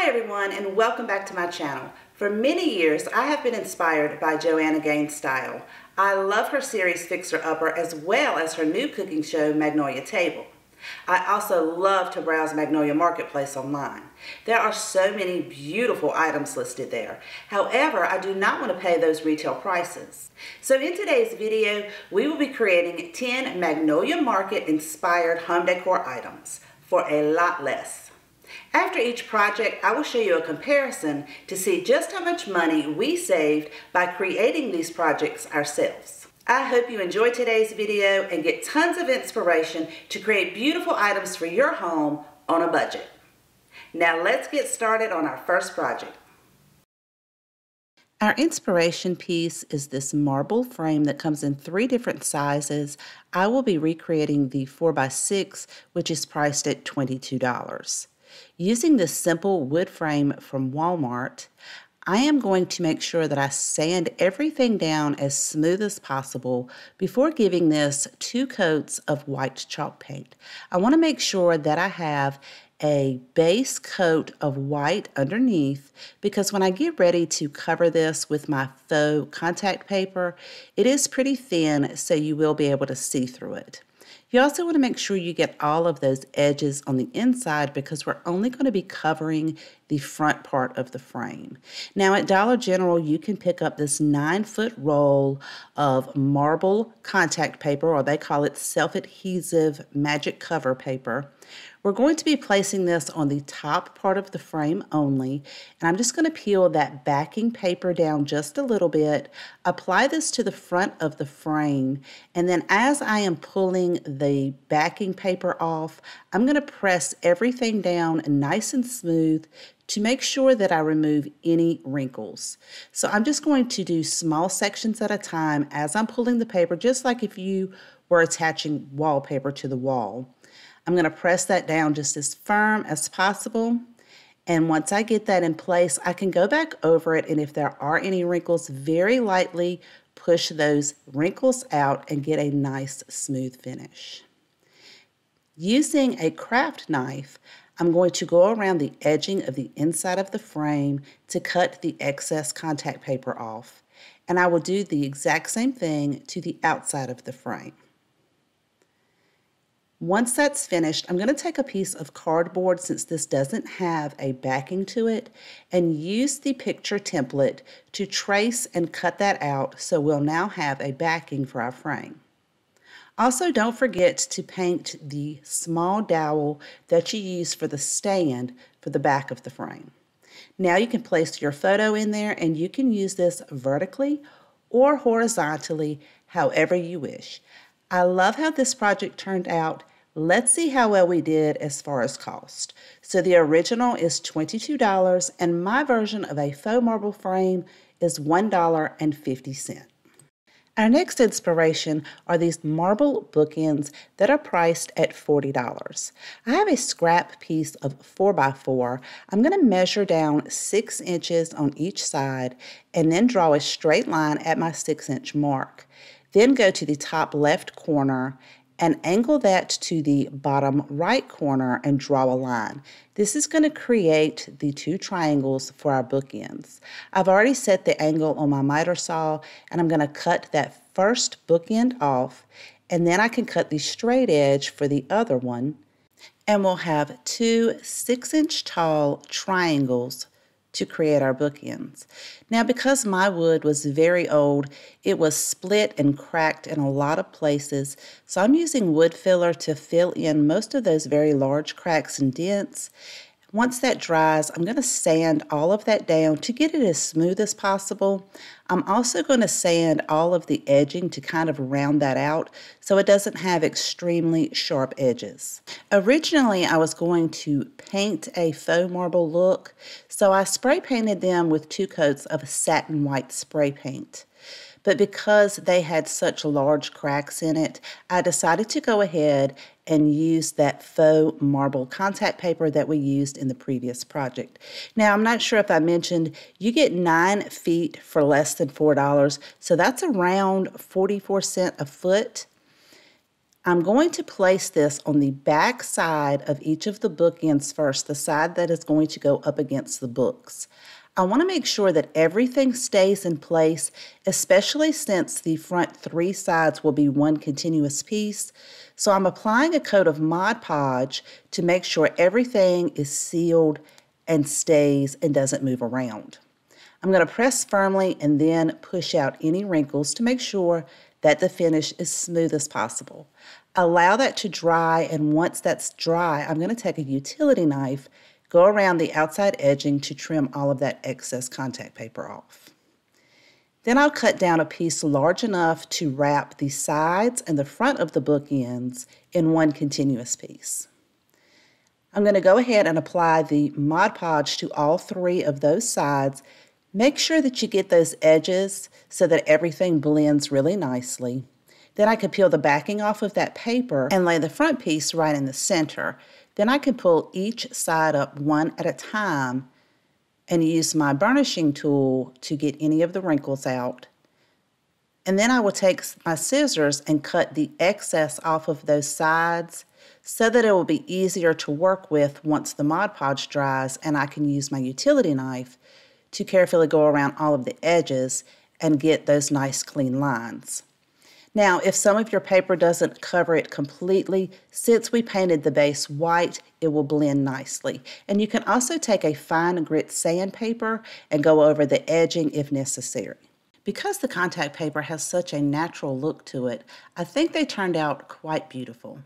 Hi everyone, and welcome back to my channel. For many years, I have been inspired by Joanna Gaines' style. I love her series Fixer Upper as well as her new cooking show Magnolia Table. I also love to browse Magnolia Marketplace online. There are so many beautiful items listed there. However, I do not want to pay those retail prices. So in today's video, we will be creating 10 Magnolia Market inspired home decor items for a lot less. After each project, I will show you a comparison to see just how much money we saved by creating these projects ourselves. I hope you enjoy today's video and get tons of inspiration to create beautiful items for your home on a budget. Now let's get started on our first project. Our inspiration piece is this marble frame that comes in 3 different sizes. I will be recreating the 4x6, which is priced at $22. Using this simple wood frame from Walmart, I am going to make sure that I sand everything down as smooth as possible before giving this 2 coats of white chalk paint. I want to make sure that I have a base coat of white underneath, because when I get ready to cover this with my faux contact paper, it is pretty thin, so you will be able to see through it. You also want to make sure you get all of those edges on the inside, because we're only going to be covering the front part of the frame. Now at Dollar General, you can pick up this 9-foot roll of marble contact paper, or they call it self-adhesive magic cover paper. We're going to be placing this on the top part of the frame only, and I'm just going to peel that backing paper down just a little bit, apply this to the front of the frame, and then as I am pulling the backing paper off, I'm going to press everything down nice and smooth to make sure that I remove any wrinkles. So I'm just going to do small sections at a time as I'm pulling the paper, just like if you were attaching wallpaper to the wall. I'm going to press that down just as firm as possible. And once I get that in place, I can go back over it, and if there are any wrinkles, very lightly push those wrinkles out and get a nice smooth finish. Using a craft knife, I'm going to go around the edging of the inside of the frame to cut the excess contact paper off. And I will do the exact same thing to the outside of the frame. Once that's finished, I'm going to take a piece of cardboard, since this doesn't have a backing to it, and use the picture template to trace and cut that out, so we'll now have a backing for our frame. Also, don't forget to paint the small dowel that you use for the stand for the back of the frame. Now you can place your photo in there, and you can use this vertically or horizontally, however you wish. I love how this project turned out. Let's see how well we did as far as cost. So the original is $22, and my version of a faux marble frame is $1.50. Our next inspiration are these marble bookends that are priced at $40. I have a scrap piece of 4x4. I'm going to measure down 6 inches on each side and then draw a straight line at my 6-inch mark. Then go to the top left corner and angle that to the bottom right corner and draw a line. This is going to create the 2 triangles for our bookends. I've already set the angle on my miter saw, and I'm going to cut that first bookend off, and then I can cut the straight edge for the other one, and we'll have 2 6-inch tall triangles to create our bookends. Now, because my wood was very old, it was split and cracked in a lot of places, so I'm using wood filler to fill in most of those very large cracks and dents. Once that dries, I'm going to sand all of that down to get it as smooth as possible. I'm also going to sand all of the edging to kind of round that out so it doesn't have extremely sharp edges. Originally, I was going to paint a faux marble look, so I spray painted them with 2 coats of satin white spray paint. But because they had such large cracks in it, I decided to go ahead and use that faux marble contact paper that we used in the previous project. Now, I'm not sure if I mentioned, you get 9 feet for less than $4, so that's around 44 cents a foot. I'm going to place this on the back side of each of the bookends first, the side that is going to go up against the books. I want to make sure that everything stays in place, especially since the front 3 sides will be one continuous piece. So I'm applying a coat of Mod Podge to make sure everything is sealed and stays and doesn't move around. I'm going to press firmly and then push out any wrinkles to make sure that the finish is smooth as possible. Allow that to dry, and once that's dry, I'm going to take a utility knife, go around the outside edging to trim all of that excess contact paper off. Then I'll cut down a piece large enough to wrap the sides and the front of the bookends in one continuous piece. I'm going to go ahead and apply the Mod Podge to all 3 of those sides. Make sure that you get those edges so that everything blends really nicely. Then I can peel the backing off of that paper and lay the front piece right in the center. Then I can pull each side up one at a time and use my burnishing tool to get any of the wrinkles out. And then I will take my scissors and cut the excess off of those sides so that it will be easier to work with once the Mod Podge dries, and I can use my utility knife to carefully go around all of the edges and get those nice clean lines. Now, if some of your paper doesn't cover it completely, since we painted the base white, it will blend nicely. And you can also take a fine grit sandpaper and go over the edging if necessary. Because the contact paper has such a natural look to it, I think they turned out quite beautiful.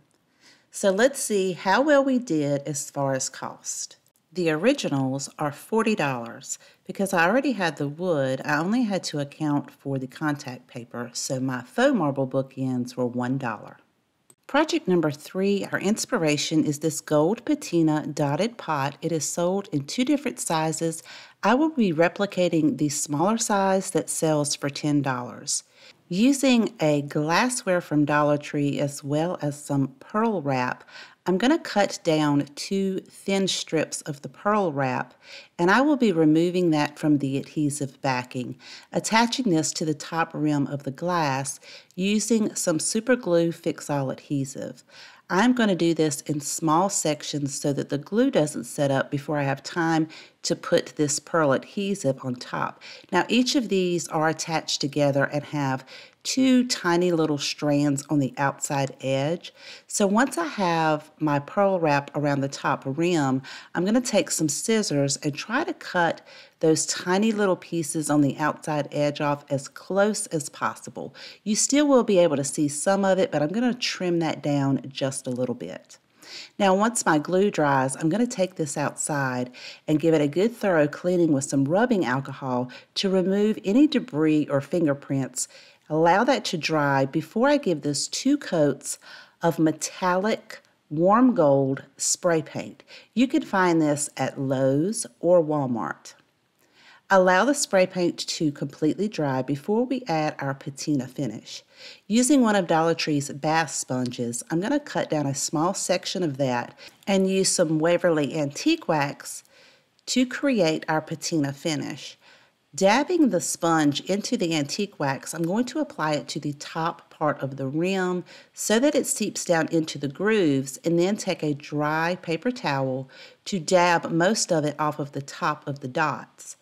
So let's see how well we did as far as cost. The originals are $40. Because I already had the wood, I only had to account for the contact paper, so my faux marble bookends were $1. Project number 3, our inspiration is this gold patina dotted pot. It is sold in 2 different sizes. I will be replicating the smaller size that sells for $10. Using a glassware from Dollar Tree as well as some pearl wrap, I'm going to cut down 2 thin strips of the pearl wrap, and I will be removing that from the adhesive backing, attaching this to the top rim of the glass using some super glue fix-all adhesive. I'm going to do this in small sections so that the glue doesn't set up before I have time to put this pearl adhesive on top. Now, each of these are attached together and have 2 tiny little strands on the outside edge. So once I have my pearl wrap around the top rim, I'm going to take some scissors and try to cut those tiny little pieces on the outside edge off as close as possible. You still will be able to see some of it, but I'm going to trim that down just a little bit. Now, once my glue dries, I'm going to take this outside and give it a good thorough cleaning with some rubbing alcohol to remove any debris or fingerprints. Allow that to dry before I give this 2 coats of metallic warm gold spray paint. You can find this at Lowe's or Walmart. Allow the spray paint to completely dry before we add our patina finish. Using one of Dollar Tree's bath sponges, I'm going to cut down a small section of that and use some Waverly Antique Wax to create our patina finish. Dabbing the sponge into the antique wax, I'm going to apply it to the top part of the rim so that it seeps down into the grooves, and then take a dry paper towel to dab most of it off of the top of the dots.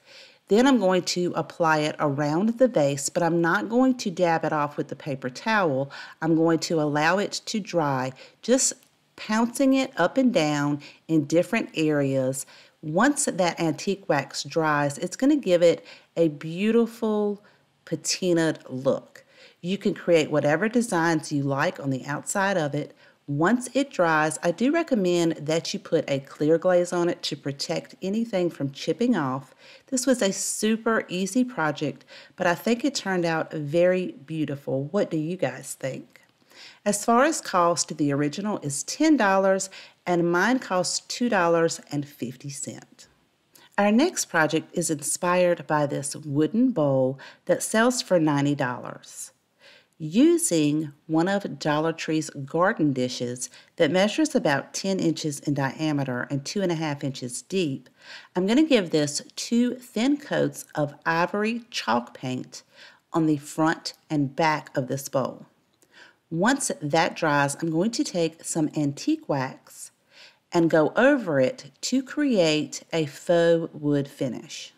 Then I'm going to apply it around the vase, but I'm not going to dab it off with the paper towel. I'm going to allow it to dry, just pouncing it up and down in different areas. Once that antique wax dries, it's going to give it a beautiful patinaed look. You can create whatever designs you like on the outside of it. Once it dries, I do recommend that you put a clear glaze on it to protect anything from chipping off. This was a super easy project, but I think it turned out very beautiful. What do you guys think? As far as cost, the original is $10 and mine cost $2.50. Our next project is inspired by this wooden bowl that sells for $90. Using one of Dollar Tree's garden dishes that measures about 10 inches in diameter and 2.5 inches deep, I'm going to give this 2 thin coats of ivory chalk paint on the front and back of this bowl. Once that dries, I'm going to take some antique wax and go over it to create a faux wood finish.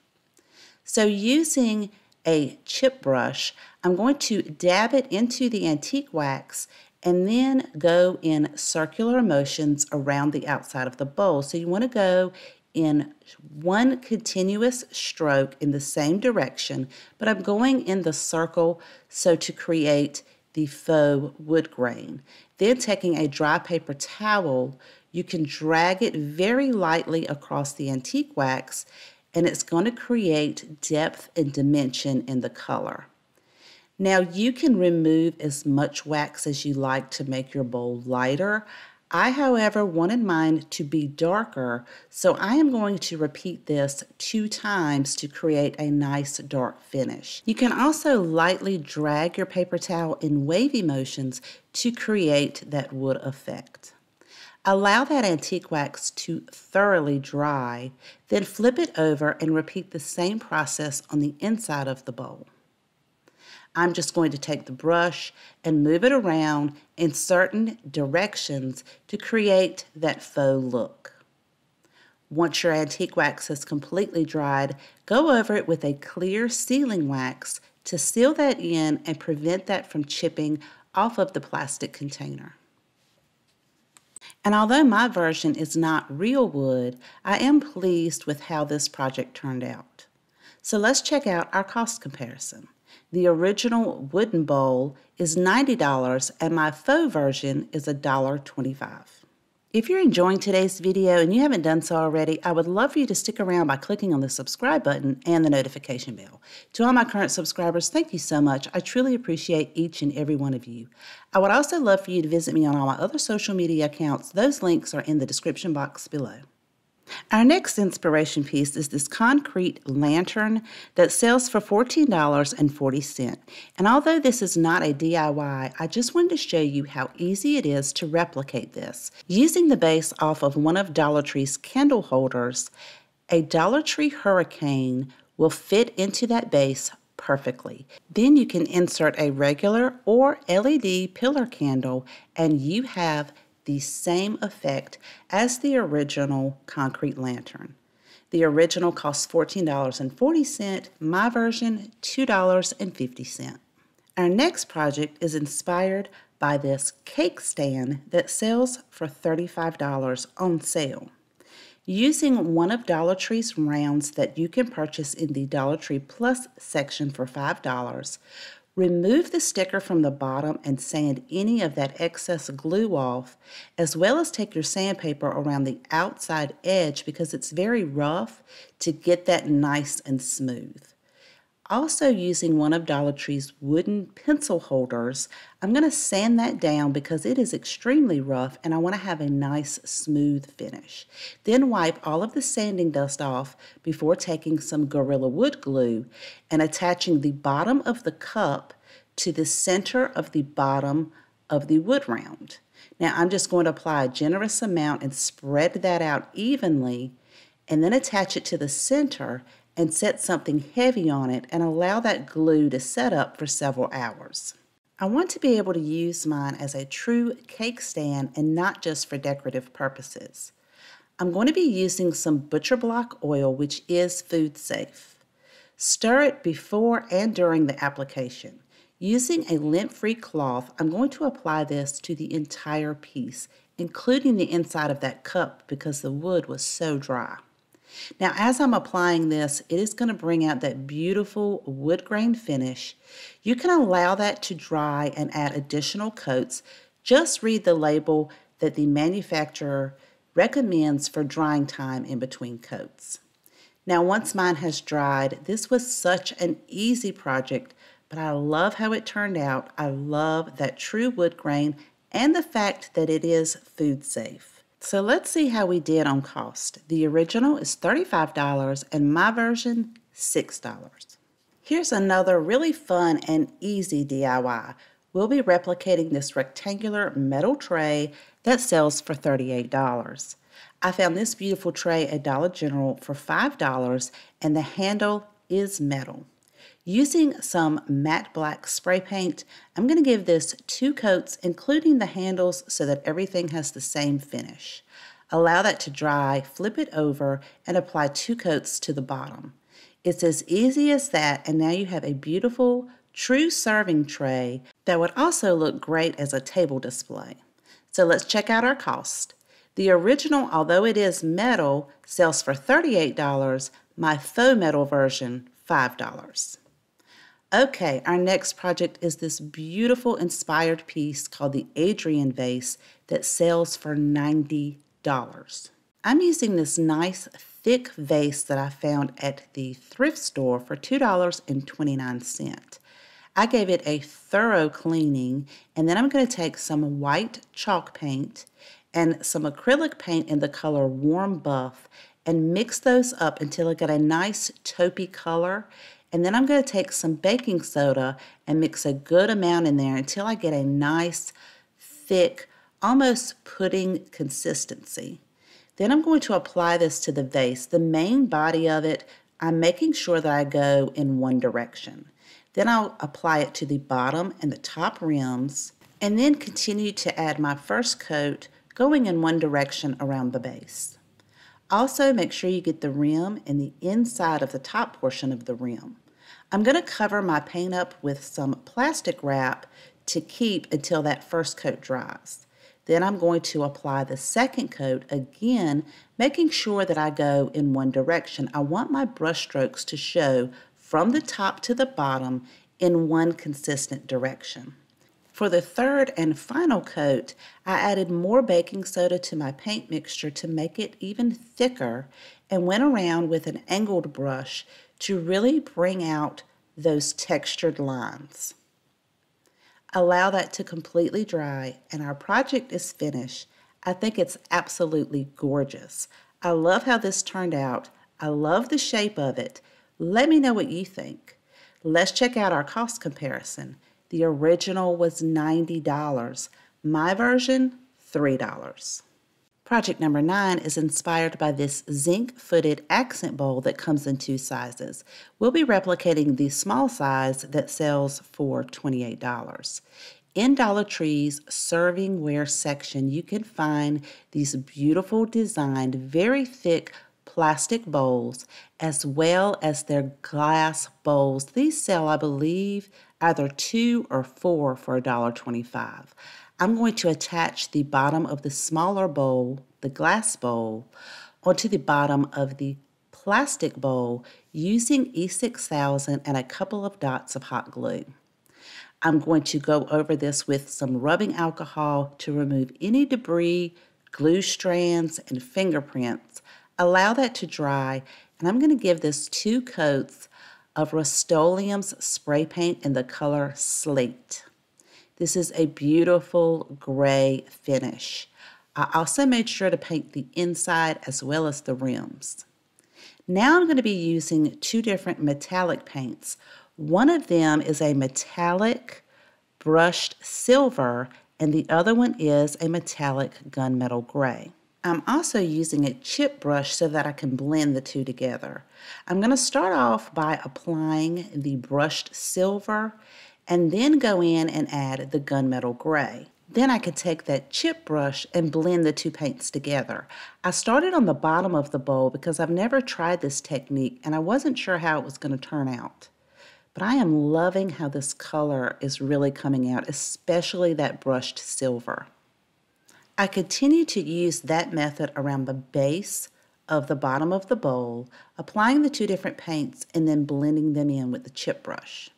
So using a chip brush, I'm going to dab it into the antique wax and then go in circular motions around the outside of the bowl. So you want to go in one continuous stroke in the same direction, but I'm going in the circle so to create the faux wood grain. Then taking a dry paper towel, you can drag it very lightly across the antique wax, and it's going to create depth and dimension in the color. Now you can remove as much wax as you like to make your bowl lighter. I, however, wanted mine to be darker, so I am going to repeat this 2 times to create a nice dark finish. You can also lightly drag your paper towel in wavy motions to create that wood effect. Allow that antique wax to thoroughly dry, then flip it over and repeat the same process on the inside of the bowl. I'm just going to take the brush and move it around in certain directions to create that faux look. Once your antique wax has completely dried, go over it with a clear sealing wax to seal that in and prevent that from chipping off of the plastic container. And although my version is not real wood, I am pleased with how this project turned out. So let's check out our cost comparison. The original wooden bowl is $90 and my faux version is $1.25. If you're enjoying today's video and you haven't done so already, I would love for you to stick around by clicking on the subscribe button and the notification bell. To all my current subscribers, thank you so much. I truly appreciate each and every one of you. I would also love for you to visit me on all my other social media accounts. Those links are in the description box below. Our next inspiration piece is this concrete lantern that sells for $14.40. And although this is not a DIY, I just wanted to show you how easy it is to replicate this. Using the base off of one of Dollar Tree's candle holders, a Dollar Tree Hurricane will fit into that base perfectly. Then you can insert a regular or LED pillar candle and you have the same effect as the original concrete lantern. The original costs $14.40, my version $2.50. Our next project is inspired by this cake stand that sells for $35 on sale. Using one of Dollar Tree's rounds that you can purchase in the Dollar Tree Plus section for $5, remove the sticker from the bottom and sand any of that excess glue off, as well as take your sandpaper around the outside edge because it's very rough to get that nice and smooth. Also using one of Dollar Tree's wooden pencil holders, I'm going to sand that down because it is extremely rough and I want to have a nice smooth finish. Then wipe all of the sanding dust off before taking some Gorilla Wood glue and attaching the bottom of the cup to the center of the bottom of the wood round. Now I'm just going to apply a generous amount and spread that out evenly and then attach it to the center and set something heavy on it and allow that glue to set up for several hours. I want to be able to use mine as a true cake stand and not just for decorative purposes. I'm going to be using some butcher block oil, which is food safe. Stir it before and during the application. Using a lint-free cloth, I'm going to apply this to the entire piece, including the inside of that cup because the wood was so dry. Now, as I'm applying this, it is going to bring out that beautiful wood grain finish. You can allow that to dry and add additional coats. Just read the label that the manufacturer recommends for drying time in between coats. Now, once mine has dried, this was such an easy project, but I love how it turned out. I love that true wood grain and the fact that it is food safe. So let's see how we did on cost. The original is $35 and my version $6. Here's another really fun and easy DIY. We'll be replicating this rectangular metal tray that sells for $38. I found this beautiful tray at Dollar General for $5 and the handle is metal. Using some matte black spray paint, I'm going to give this 2 coats, including the handles, so that everything has the same finish. Allow that to dry, flip it over, and apply 2 coats to the bottom. It's as easy as that, and now you have a beautiful, true serving tray that would also look great as a table display. So let's check out our cost. The original, although it is metal, sells for $38, my faux metal version, $5. Okay, our next project is this beautiful inspired piece called the Adrian Vase that sells for $90. I'm using this nice thick vase that I found at the thrift store for $2.29. I gave it a thorough cleaning, and then I'm going to take some white chalk paint and some acrylic paint in the color Warm Buff and mix those up until I get a nice taupey color. And then I'm going to take some baking soda and mix a good amount in there until I get a nice, thick, almost pudding consistency. Then I'm going to apply this to the vase. The main body of it, I'm making sure that I go in one direction. Then I'll apply it to the bottom and the top rims, and then continue to add my first coat going in one direction around the base. Also, make sure you get the rim and the inside of the top portion of the rim. I'm going to cover my paint up with some plastic wrap to keep until that first coat dries. Then I'm going to apply the second coat again, making sure that I go in one direction. I want my brush strokes to show from the top to the bottom in one consistent direction. For the third and final coat, I added more baking soda to my paint mixture to make it even thicker and went around with an angled brush to really bring out those textured lines. Allow that to completely dry and our project is finished. I think it's absolutely gorgeous. I love how this turned out. I love the shape of it. Let me know what you think. Let's check out our cost comparison. The original was $90. My version, $3. Project number 9 is inspired by this zinc-footed accent bowl that comes in 2 sizes. We'll be replicating the small size that sells for $28. In Dollar Tree's servingware section, you can find these beautiful designed, very thick plastic bowls, as well as their glass bowls. These sell, I believe, either 2 or 4 for $1.25. I'm going to attach the bottom of the smaller bowl, the glass bowl, onto the bottom of the plastic bowl using E6000 and a couple of dots of hot glue. I'm going to go over this with some rubbing alcohol to remove any debris, glue strands, and fingerprints. Allow that to dry, and I'm going to give this 2 coats of Rust-Oleum's spray paint in the color Slate. This is a beautiful gray finish. I also made sure to paint the inside as well as the rims. Now I'm going to be using 2 different metallic paints. One of them is a metallic brushed silver, and the other one is a metallic gunmetal gray. I'm also using a chip brush so that I can blend the 2 together. I'm going to start off by applying the brushed silver and then go in and add the gunmetal gray. Then I could take that chip brush and blend the 2 paints together. I started on the bottom of the bowl because I've never tried this technique and I wasn't sure how it was going to turn out. But I am loving how this color is really coming out, especially that brushed silver. I continue to use that method around the base of the bottom of the bowl, applying the 2 different paints and then blending them in with the chip brush.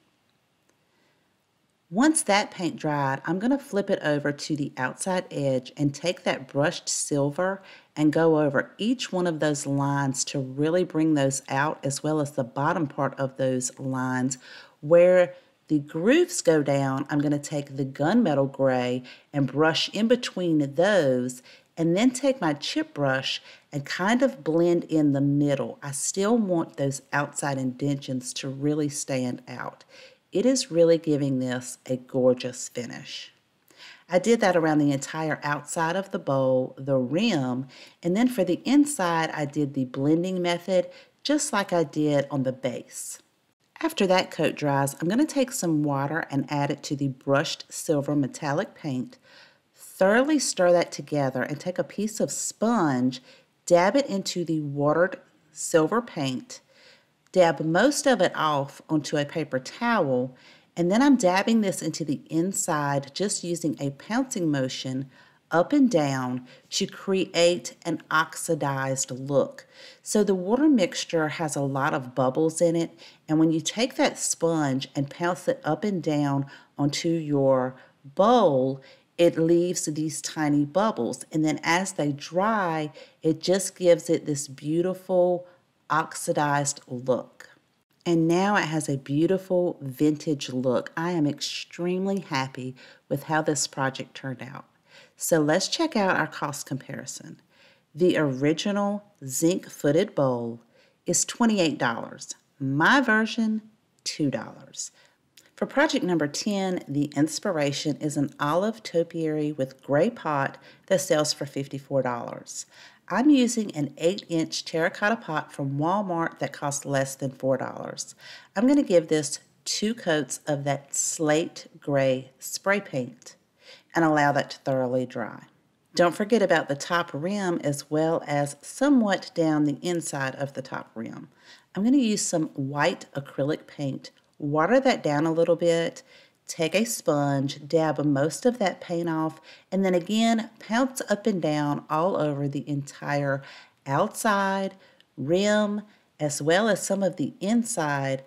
Once that paint dried, I'm going to flip it over to the outside edge and take that brushed silver and go over each one of those lines to really bring those out, as well as the bottom part of those lines where the grooves go down. I'm going to take the gunmetal gray and brush in between those, and then take my chip brush and kind of blend in the middle. I still want those outside indentions to really stand out. It is really giving this a gorgeous finish. I did that around the entire outside of the bowl, the rim, and then for the inside I did the blending method just like I did on the base. After that coat dries, I'm going to take some water and add it to the brushed silver metallic paint. Thoroughly stir that together and take a piece of sponge, dab it into the watered silver paint, dab most of it off onto a paper towel, and then I'm dabbing this into the inside just using a pouncing motion up and down to create an oxidized look. So the water mixture has a lot of bubbles in it, and when you take that sponge and pounce it up and down onto your bowl, it leaves these tiny bubbles, and then as they dry, it just gives it this beautiful oxidized look. And now it has a beautiful vintage look. I am extremely happy with how this project turned out. So let's check out our cost comparison. The original zinc-footed bowl is $28. My version, $2. For project number 10, the inspiration is an olive topiary with gray pot that sells for $54. I'm using an 8-inch terracotta pot from Walmart that costs less than $4. I'm going to give this 2 coats of that slate gray spray paint and allow that to thoroughly dry. Don't forget about the top rim as well as somewhat down the inside of the top rim. I'm going to use some white acrylic paint, water that down a little bit, take a sponge, dab most of that paint off, and then again pounce up and down all over the entire outside, rim, as well as some of the inside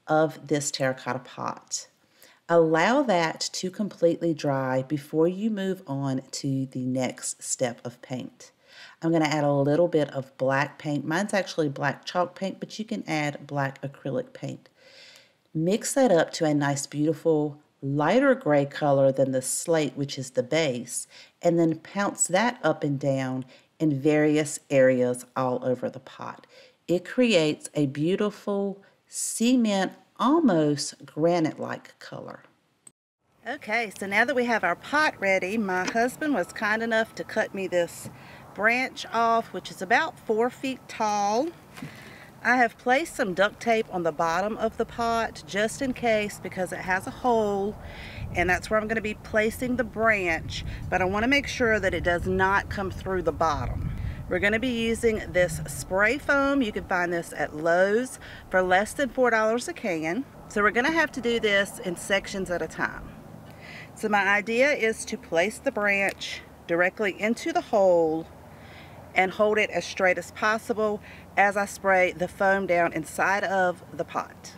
of this terracotta pot. Allow that to completely dry before you move on to the next step of paint. I'm going to add a little bit of black paint. Mine's actually black chalk paint, but you can add black acrylic paint. Mix that up to a nice, beautiful, lighter gray color than the slate, which is the base, and then pounce that up and down in various areas all over the pot. It creates a beautiful cement, almost granite-like color. Okay, so now that we have our pot ready, my husband was kind enough to cut me this branch off, which is about 4 feet tall. I have placed some duct tape on the bottom of the pot just in case, because it has a hole, and that's where I'm going to be placing the branch, but I want to make sure that it does not come through the bottom. We're going to be using this spray foam. You can find this at Lowe's for less than $4 a can. So we're going to have to do this in sections at a time. So my idea is to place the branch directly into the hole and hold it as straight as possible as I spray the foam down inside of the pot.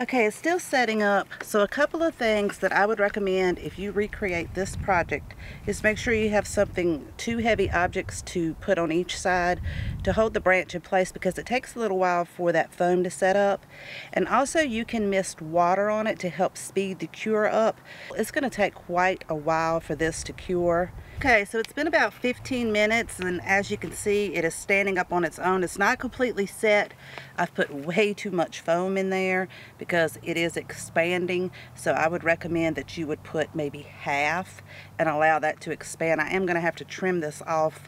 Okay, it's still setting up, so a couple of things that I would recommend if you recreate this project is make sure you have something, 2 heavy objects to put on each side to hold the branch in place, because it takes a little while for that foam to set up. And also you can mist water on it to help speed the cure up. It's going to take quite a while for this to cure. Okay, so it's been about 15 minutes, and as you can see, it is standing up on its own. It's not completely set. I've put way too much foam in there because it is expanding, so I would recommend that you would put maybe half and allow that to expand. I am going to have to trim this off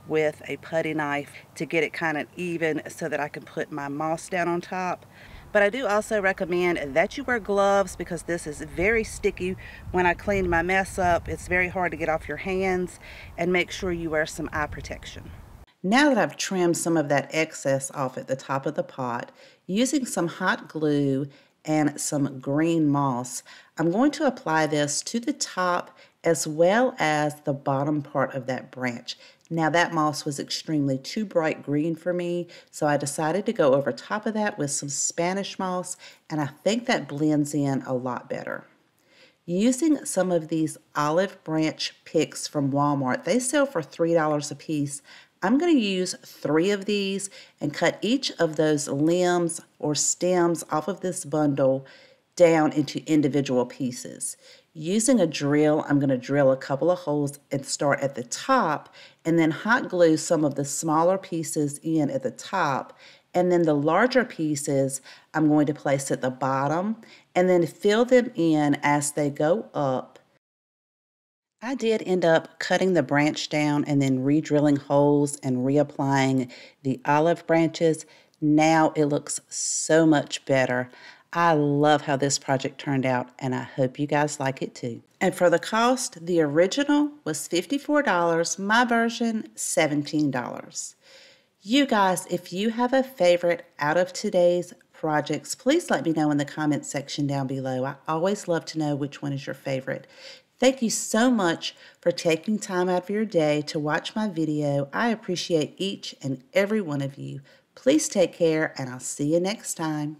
with a putty knife to get it kind of even so that I can put my moss down on top. But I do also recommend that you wear gloves, because this is very sticky. When I cleaned my mess up, it's very hard to get off your hands, and make sure you wear some eye protection. Now that I've trimmed some of that excess off at the top of the pot, using some hot glue and some green moss, I'm going to apply this to the top as well as the bottom part of that branch. Now that moss was extremely too bright green for me, so I decided to go over top of that with some Spanish moss, and I think that blends in a lot better. Using some of these olive branch picks from Walmart, they sell for $3 a piece. I'm going to use 3 of these and cut each of those limbs or stems off of this bundle down into individual pieces. Using a drill, I'm going to drill a couple of holes and start at the top, and then hot glue some of the smaller pieces in at the top, and then the larger pieces I'm going to place at the bottom and then fill them in as they go up. I did end up cutting the branch down and then re-drilling holes and reapplying the olive branches. Now it looks so much better. I love how this project turned out, and I hope you guys like it too. And for the cost, the original was $54, my version $17. You guys, if you have a favorite out of today's projects, please let me know in the comments section down below. I always love to know which one is your favorite. Thank you so much for taking time out of your day to watch my video. I appreciate each and every one of you. Please take care, and I'll see you next time.